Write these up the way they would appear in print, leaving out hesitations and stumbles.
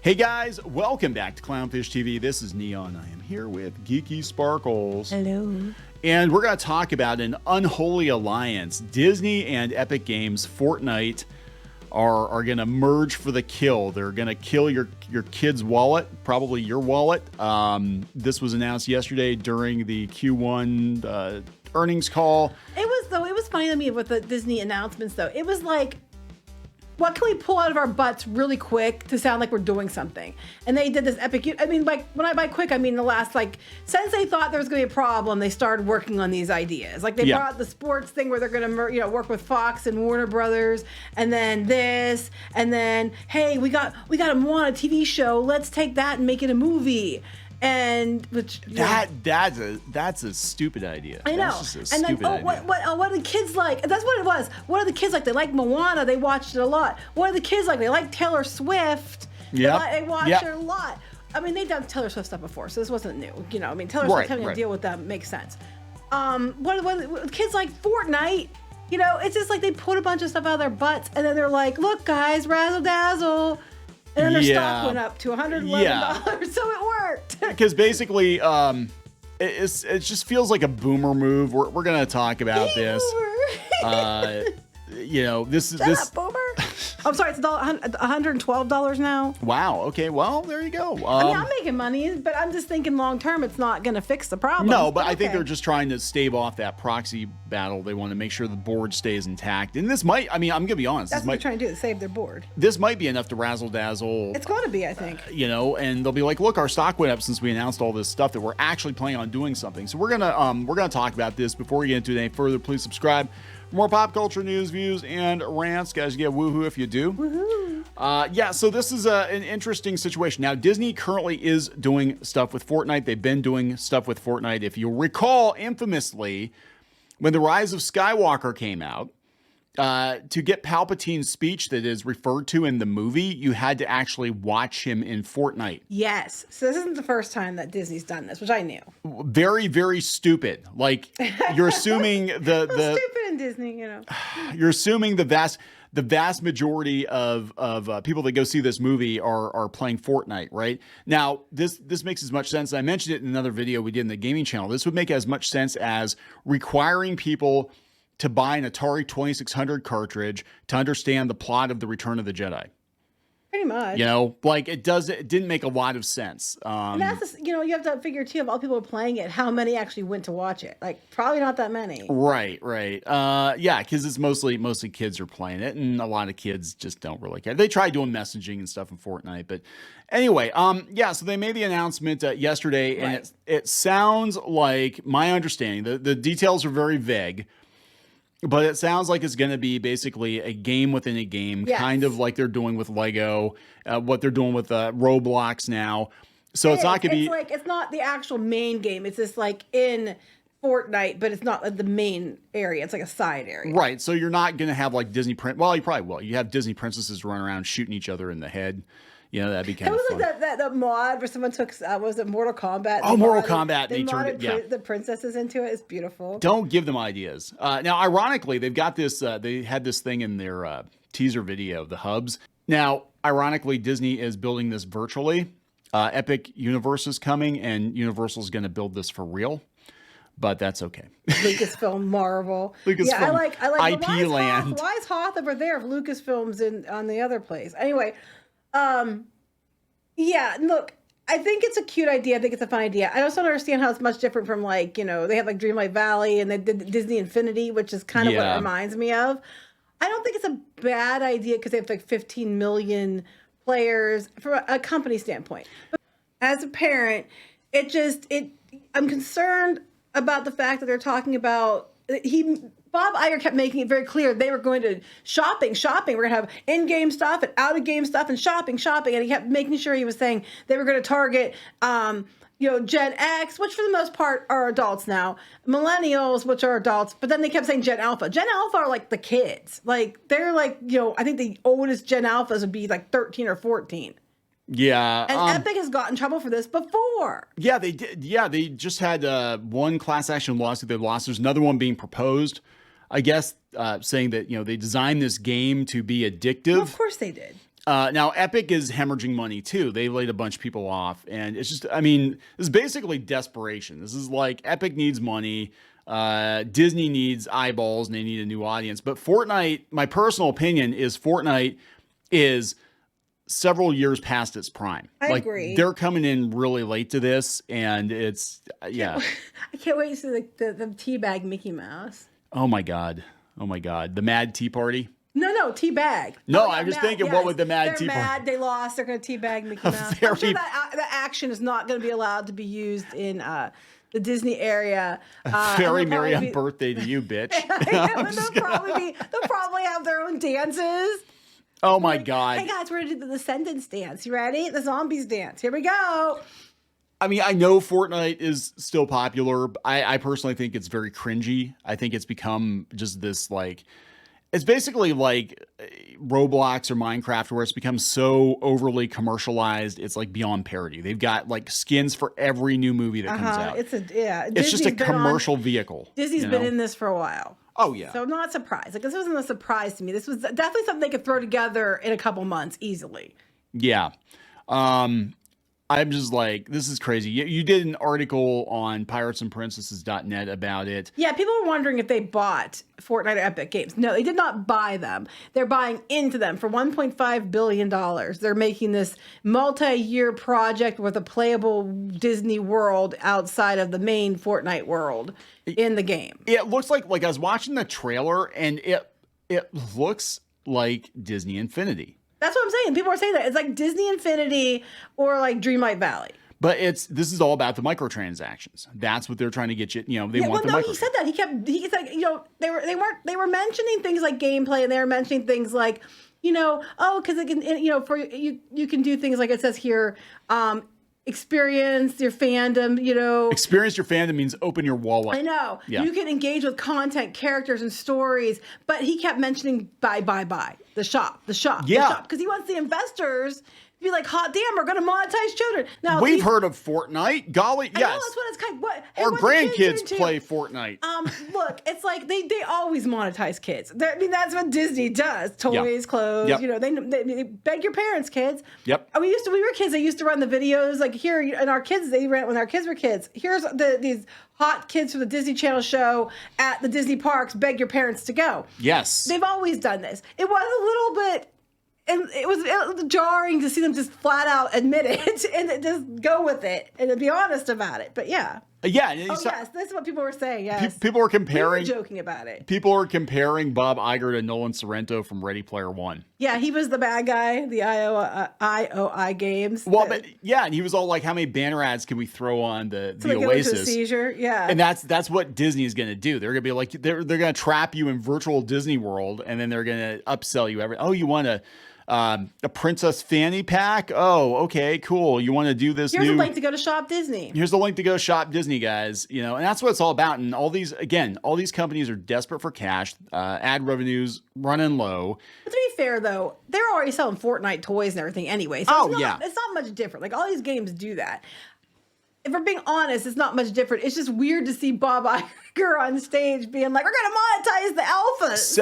Hey guys, welcome back to Clownfish TV. This is Neon. I am here with Geeky Sparkles. Hello. And we're going to talk about an unholy alliance. Disney and Epic Games, Fortnite, are going to merge for the kill. They're going to kill your kid's wallet, probably your wallet. This was announced yesterday during the Q1 earnings call. It was funny to me with the Disney announcements, though. It was like, what can we pull out of our butts really quick to sound like we're doing something? And they did this epic. I mean, like, when I by quick, I mean the last, like, since they thought there was going to be a problem, they started working on these ideas. Like, they brought the sports thing where they're going to, work with Fox and Warner Brothers, and then this, and then, hey, we got a Moana TV show. Let's take that and make it a movie. And which that's a stupid idea. I know. That's just a and then stupid idea. What do the kids like? That's what it was. What are the kids like? They like Moana. They watched it a lot. What are the kids like? They like Taylor Swift. Yeah. They watch her a lot. I mean, they've done Taylor Swift stuff before, so this wasn't new. I mean, Taylor Swift having to deal with them makes sense. What kids like Fortnite? It's just like they put a bunch of stuff out of their butts, and then they're like, "Look, guys, razzle dazzle." And then their stock went up to $111, so it worked. Because basically, it just feels like a boomer move. We're going to talk about this. This is this boomer. I'm sorry, it's $112 now. Wow. Okay. Well, there you go. I mean, I'm making money, but I'm just thinking long term, it's not going to fix the problem. No, but I think they're just trying to stave off that proxy battle. They want to make sure the board stays intact. And this might, I'm going to be honest. That's what they're trying to do, save their board. This might be enough to razzle dazzle. It's going to be, I think. And they'll be like, look, our stock went up since we announced all this stuff that we're actually planning on doing something. So we're gonna talk about this. Before we get into it any further, please subscribe. For more pop culture news, views, and rants. Guys, you get woohoo if you do. Woohoo. So this is an interesting situation. Now, Disney currently is doing stuff with Fortnite. They've been doing stuff with Fortnite. If you recall, infamously, when The Rise of Skywalker came out, to get Palpatine's speech that is referred to in the movie, you had to actually watch him in Fortnite. Yes. So this isn't the first time that Disney's done this, which I knew. Very, very stupid. Like, you're assuming stupid in Disney, You're assuming the vast majority of people that go see this movie are playing Fortnite, right? Now, this makes as much sense. I mentioned it in another video we did in the gaming channel. This would make as much sense as requiring people to buy an Atari 2600 cartridge to understand the plot of The Return of the Jedi. Pretty much. It didn't make a lot of sense. And that's, you have to figure too, if all people are playing it, how many actually went to watch it? Like, probably not that many. Right. Because it's mostly kids are playing it, and a lot of kids just don't really care. They try doing messaging and stuff in Fortnite, but anyway, so they made the announcement yesterday, and it sounds like, my understanding, the details are very vague, but it sounds like it's going to be basically a game within a game, kind of like they're doing with Lego, what they're doing with Roblox now. So it's not going to be like, it's not the actual main game. It's just like in Fortnite, but it's not like the main area. It's like a side area. Right. So you're not going to have like Disney well, you probably will. You have Disney princesses running around shooting each other in the head. That'd be kind of fun. It was like that mod where someone took, was it Mortal Kombat? Oh, Mortal Kombat. They turned the princesses into it. It's beautiful. Don't give them ideas. Now, ironically, they've got this, they had this thing in their teaser video, the hubs. Now, ironically, Disney is building this virtually. Epic Universe is coming, and Universal is going to build this for real. But that's okay. Lucasfilm, Marvel. Lucasfilm, I like IP land. Why is Hoth over there if Lucasfilm's on the other place? Anyway. Look, I think it's a cute idea. I think it's a fun idea. I also don't understand how it's much different from they have like Dreamlight Valley and they did Disney Infinity, which is kind of what it reminds me of. I don't think it's a bad idea because they have like 15 million players from a company standpoint. But as a parent, I'm concerned about the fact that they're talking about Bob Iger kept making it very clear they were going to shopping. We're going to have in-game stuff and out-of-game stuff and shopping. And he kept making sure he was saying they were going to target, Gen X, which for the most part are adults now, millennials, which are adults. But then they kept saying Gen Alpha. Gen Alpha are like the kids. Like, they're like, I think the oldest Gen Alphas would be like 13 or 14. Yeah. And Epic has gotten in trouble for this before. Yeah, they did. Yeah, they just had one class action lawsuit they lost. There's another one being proposed, I guess, saying that, they designed this game to be addictive. Well, of course they did. Now, Epic is hemorrhaging money too. They laid a bunch of people off, and it's just, I mean, this is basically desperation. This is like Epic needs money, Disney needs eyeballs, and they need a new audience. But Fortnite, my personal opinion is Fortnite is several years past its prime. I agree. They're coming in really late to this, and it's, yeah. I can't wait to see the teabag Mickey Mouse. Oh my God. The Mad Tea Party. No, teabag. No, yeah, I'm just thinking, what would the Mad Tea Party? They're mad, they lost, they're going to teabag Mickey Mouse. I'm sure that action is not going to be allowed to be used in the Disney area. Very merry birthday to you, bitch. They'll probably have their own dances. Oh my God. Hey guys, we're going to do the Descendants dance. You ready? The Zombies dance. Here we go. I mean, I know Fortnite is still popular. I personally think it's very cringy. I think it's become just this like, it's basically like Roblox or Minecraft where it's become so overly commercialized. It's like beyond parody. They've got like skins for every new movie that comes out. It's just a commercial vehicle. Disney's been in this for a while. Oh yeah. So I'm not surprised. Like this wasn't a surprise to me. This was definitely something they could throw together in a couple months easily. Yeah. I'm just like, this is crazy. You did an article on piratesandprincesses.net about it. Yeah, people were wondering if they bought Fortnite or Epic Games. No, they did not buy them. They're buying into them for $1.5 billion. They're making this multi-year project with a playable Disney world outside of the main Fortnite world in the game. It looks like I was watching the trailer and it looks like Disney Infinity. That's what I'm saying. People are saying that. It's like Disney Infinity or like Dreamlight Valley. But this is all about the microtransactions. That's what they're trying to get you. You know, they want the microtransactions. He said that. He's like, you know, they were mentioning things like gameplay, and they were mentioning things like, you know, because it can, you know, for you can do things like it says here, experience your fandom, you know. Experience your fandom means open your wallet. I know. Yeah. You can engage with content, characters, and stories. But he kept mentioning buy. The shop. Yeah. Because he wants the investors to be like, hot damn, we're going to monetize children. Now we've heard of Fortnite. Golly, yes. I know, that's what it's kind of, our grandkids play Fortnite. Look, it's like they always monetize kids. I mean, that's what Disney does. Toys, clothes, you know, they beg your parents, kids. Yep. And we were kids, they used to run the videos like here, and our kids, they ran it when our kids were kids. Here's these hot kids from the Disney Channel show at the Disney parks, beg your parents to go. Yes. They've always done this. It was a little bit, and it was jarring to see them just flat out admit it and just go with it and to be honest about it. But yeah. Yeah. Yes, this is what people were saying. Yes. People were comparing. We were joking about it. People were comparing Bob Iger to Nolan Sorrento from Ready Player One. Yeah, he was the bad guy, the IOI games. Well, but yeah, and he was all like, "How many banner ads can we throw on the Oasis?" To a seizure, yeah. And that's what Disney is going to do. They're going to be like, they're going to trap you in virtual Disney World, and then they're going to upsell you every. Oh, you want a princess fanny pack? Oh, okay, cool. You want to do this? Here's a link to go to Shop Disney. Here's the link to go shop Disney, guys. You know, and that's what it's all about. And all these companies are desperate for cash. Ad revenues running low. But to be fair, though, they're already selling Fortnite toys and everything anyway. So it's not much different. Like all these games do that. If we're being honest, it's not much different. It's just weird to see Bob Iger on stage being like, "We're going to monetize the alphas."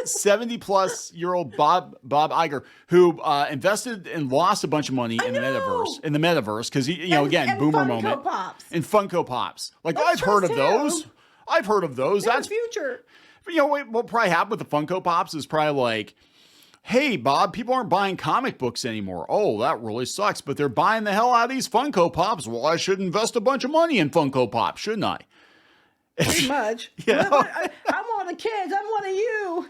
70-plus-year-old Bob Iger, who invested and lost a bunch of money in the metaverse, because again, boomer Funko moment. Pops. And Funko Pops. Like That's I've heard of too. those. I've heard of those. That's the future. You know what probably happened with the Funko Pops is probably like, "Hey, Bob, people aren't buying comic books anymore. Oh, that really sucks, but they're buying the hell out of these Funko Pops. Well, I should invest a bunch of money in Funko Pops, shouldn't I?" Pretty much. Yeah. I'm one of the kids. I'm one of you.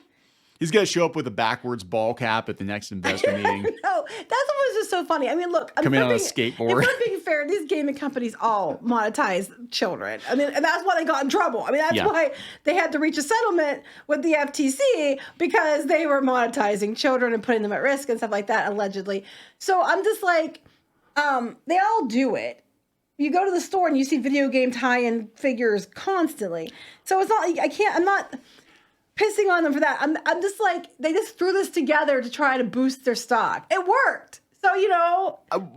He's going to show up with a backwards ball cap at the next investor meeting. No, that's what was just so funny. I mean, look. Coming on a skateboard. If we're being fair, these gaming companies all monetize children. I mean, and that's why they got in trouble. I mean, that's why they had to reach a settlement with the FTC, because they were monetizing children and putting them at risk and stuff like that, allegedly. So I'm just like, they all do it. You go to the store and you see video game tie-in figures constantly. So it's not like I'm not pissing on them for that. I'm just like, they just threw this together to try to boost their stock. It worked. So,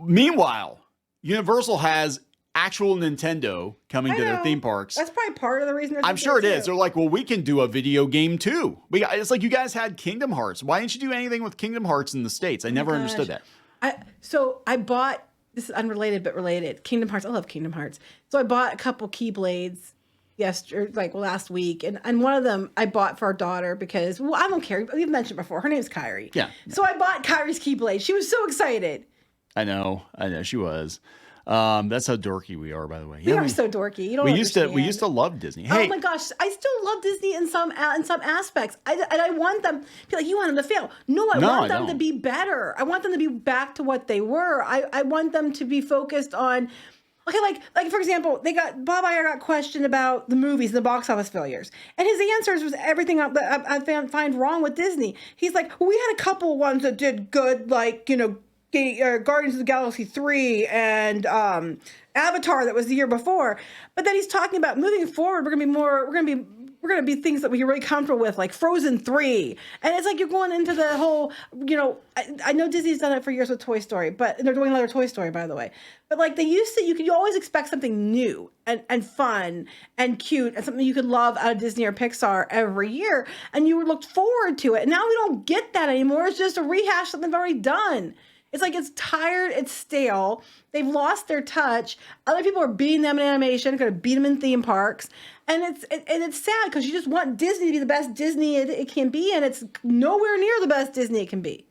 Meanwhile, Universal has actual Nintendo coming to their theme parks. That's probably part of the reason. I'm sure it is. They're like, well, we can do a video game too. It's like you guys had Kingdom Hearts. Why didn't you do anything with Kingdom Hearts in the States? I never understood that. So I bought, this is unrelated but related, Kingdom Hearts. I love Kingdom Hearts. So I bought a couple Keyblades last week, and one of them I bought for our daughter because, well, I don't care. We've mentioned before. Her name's Kyrie. Yeah. So I bought Kyrie's Keyblade. She was so excited. I know. She was. That's how dorky we are, by the way. We are so dorky. You don't understand. We used to love Disney. Hey, oh my gosh, I still love Disney in some aspects. I want them to be like, you want them to fail. No, I want them to be better. I want them to be back to what they were. I want them to be focused on. Okay, like for example, Bob Iger got questioned about the movies, the box office failures, and his answers was everything that I find wrong with Disney. He's like, well, we had a couple ones that did good, like Guardians of the Galaxy 3 and Avatar that was the year before, but then he's talking about moving forward. We're gonna be things that we're really comfortable with, like Frozen 3. And it's like you're going into the whole, I know Disney's done it for years with Toy Story, but they're doing another Toy Story, by the way. But like you always expect something new and fun and cute and something you could love out of Disney or Pixar every year. And you looked forward to it. And now we don't get that anymore. It's just a rehash of something they've already done. It's like it's tired, it's stale. They've lost their touch. Other people are beating them in animation, going to beat them in theme parks. And it's sad because you just want Disney to be the best Disney it can be, and it's nowhere near the best Disney it can be.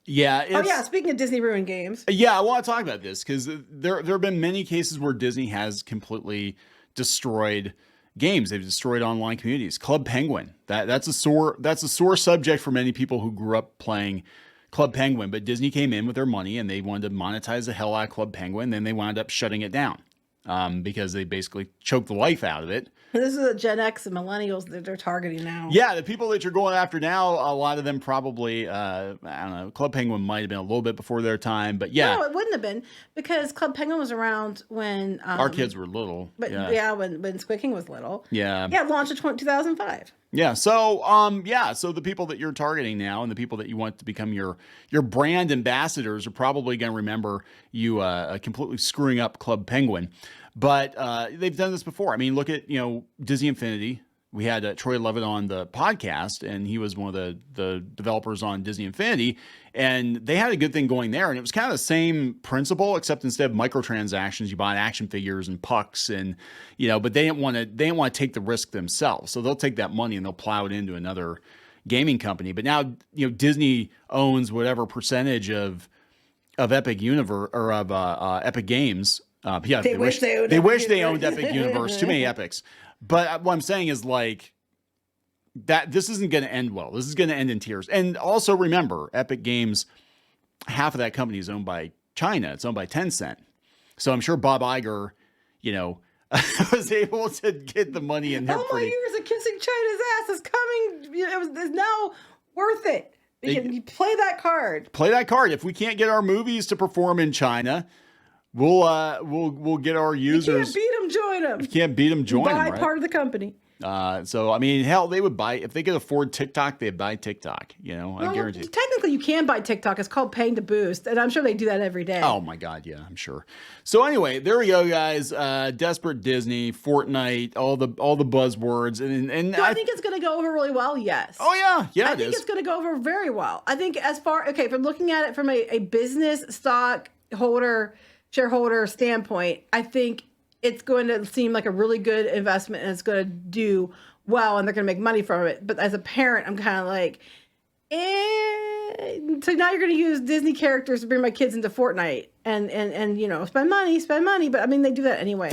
Yeah. Speaking of Disney ruined games. Yeah, I want to talk about this because there have been many cases where Disney has completely destroyed games. They've destroyed online communities. Club Penguin. That's a sore subject for many people who grew up playing Club Penguin, but Disney came in with their money and they wanted to monetize the hell out of Club Penguin. Then they wound up shutting it down because they basically choked the life out of it. This is the Gen X and millennials that they're targeting now. Yeah, the people that you're going after now, a lot of them probably, I don't know, Club Penguin might have been a little bit before their time, but yeah. No, it wouldn't have been because Club Penguin was around when... our kids were little. But when Squid King was little. Yeah. Yeah, launched in 2005. Yeah. So, so the people that you're targeting now and the people that you want to become your brand ambassadors are probably going to remember you completely screwing up Club Penguin. But they've done this before. I mean, look at, Disney Infinity. We had Troy Levitt on the podcast, and he was one of the developers on Disney Infinity. And they had a good thing going there. And it was kind of the same principle, except instead of microtransactions, you buy action figures and pucks and, but they didn't want to take the risk themselves. So they'll take that money and they'll plow it into another gaming company. But now, Disney owns whatever percentage of Epic Universe or of Epic Games. They wish they owned Epic Universe. Too many epics. But what I'm saying is like that this isn't going to end well. This is going to end in tears. And also remember, Epic Games, half of that company is owned by China. It's owned by Tencent. So I'm sure Bob Iger, was able to get the money in there. All my years of kissing China's ass is coming. It's now worth it. You play that card. Play that card. If we can't get our movies to perform in China, we'll get our users. You can't beat them, join them. If you can't beat them, join them. Buy part of the company. So I mean, hell, they would buy if they could afford TikTok. They'd buy TikTok. I guarantee. Technically, you can buy TikTok. It's called paying to boost, and I'm sure they do that every day. Oh my God, yeah, I'm sure. So anyway, there we go, guys. Desperate Disney, Fortnite, all the buzzwords, and I think it's going to go over really well. Yes. Oh yeah. I think it's going to go over very well. I think if I'm looking at it from a business stock shareholder standpoint, I think it's going to seem like a really good investment and it's going to do well and they're going to make money from it. But as a parent, I'm kind of like, so now you're going to use Disney characters to bring my kids into Fortnite and spend money. But I mean, they do that anyway.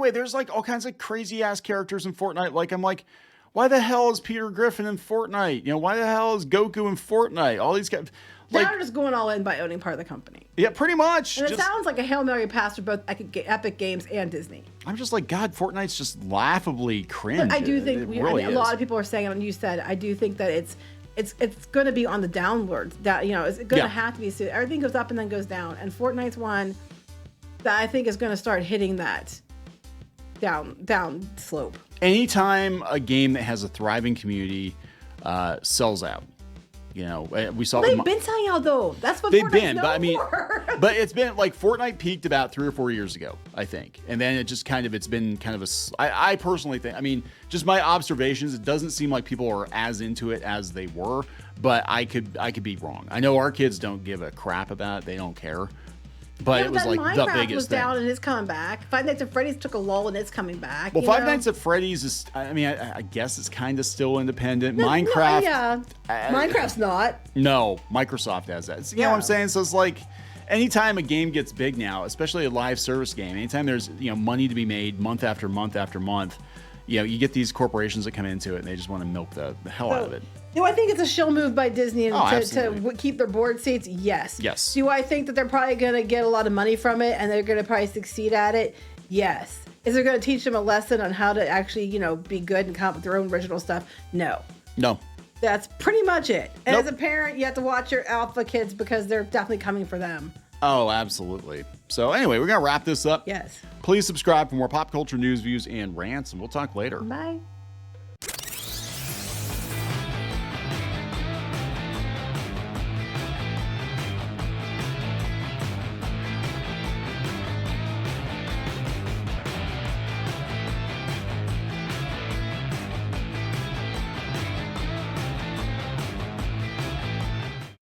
There's like all kinds of crazy ass characters in Fortnite. Like, I'm like, why the hell is Peter Griffin in Fortnite? Why the hell is Goku in Fortnite? All these guys. Now they're just going all in by owning part of the company. Yeah, pretty much. And it sounds like a Hail Mary pass for both Epic Games and Disney. I'm just like, God, Fortnite's just laughably cringe. But I do think a lot of people are saying, and you said, I do think that it's going to be on the downwards. That it's going to have to be soon. Everything goes up and then goes down, and Fortnite's one that I think is going to start hitting that down slope. Anytime a game that has a thriving community sells out. You know, we saw they've been selling out though. That's what they've Fortnite's been, known but I mean, for. but it's been like Fortnite peaked about 3 or 4 years ago, I think, and then it just it's been kind of I personally think, I mean, just my observations, it doesn't seem like people are as into it as they were, but I could be wrong. I know our kids don't give a crap about it; they don't care. But it was like Minecraft the biggest was thing. down and it's coming back. Five Nights at Freddy's took a lull and it's coming back. Well, Five Nights at Freddy's is, I mean, I guess it's kind of still independent. Minecraft. Yeah. Minecraft's not. No, Microsoft has that. You know what I'm saying? So it's like, anytime a game gets big now, especially a live service game, anytime there's, you know, money to be made month after month after month, you know, you get these corporations that come into it and they just want to milk the hell out of it. Do I think it's a shill move by Disney to keep their board seats? Yes. Yes. Do I think that they're probably going to get a lot of money from it and they're going to probably succeed at it? Yes. Is it going to teach them a lesson on how to actually, you know, be good and come up with their own original stuff? No. No. That's pretty much it. And Nope. as a parent, you have to watch your alpha kids because they're definitely coming for them. Oh, absolutely. So anyway, we're going to wrap this up. Yes. Please subscribe for more pop culture news, views, and rants, and we'll talk later. Bye.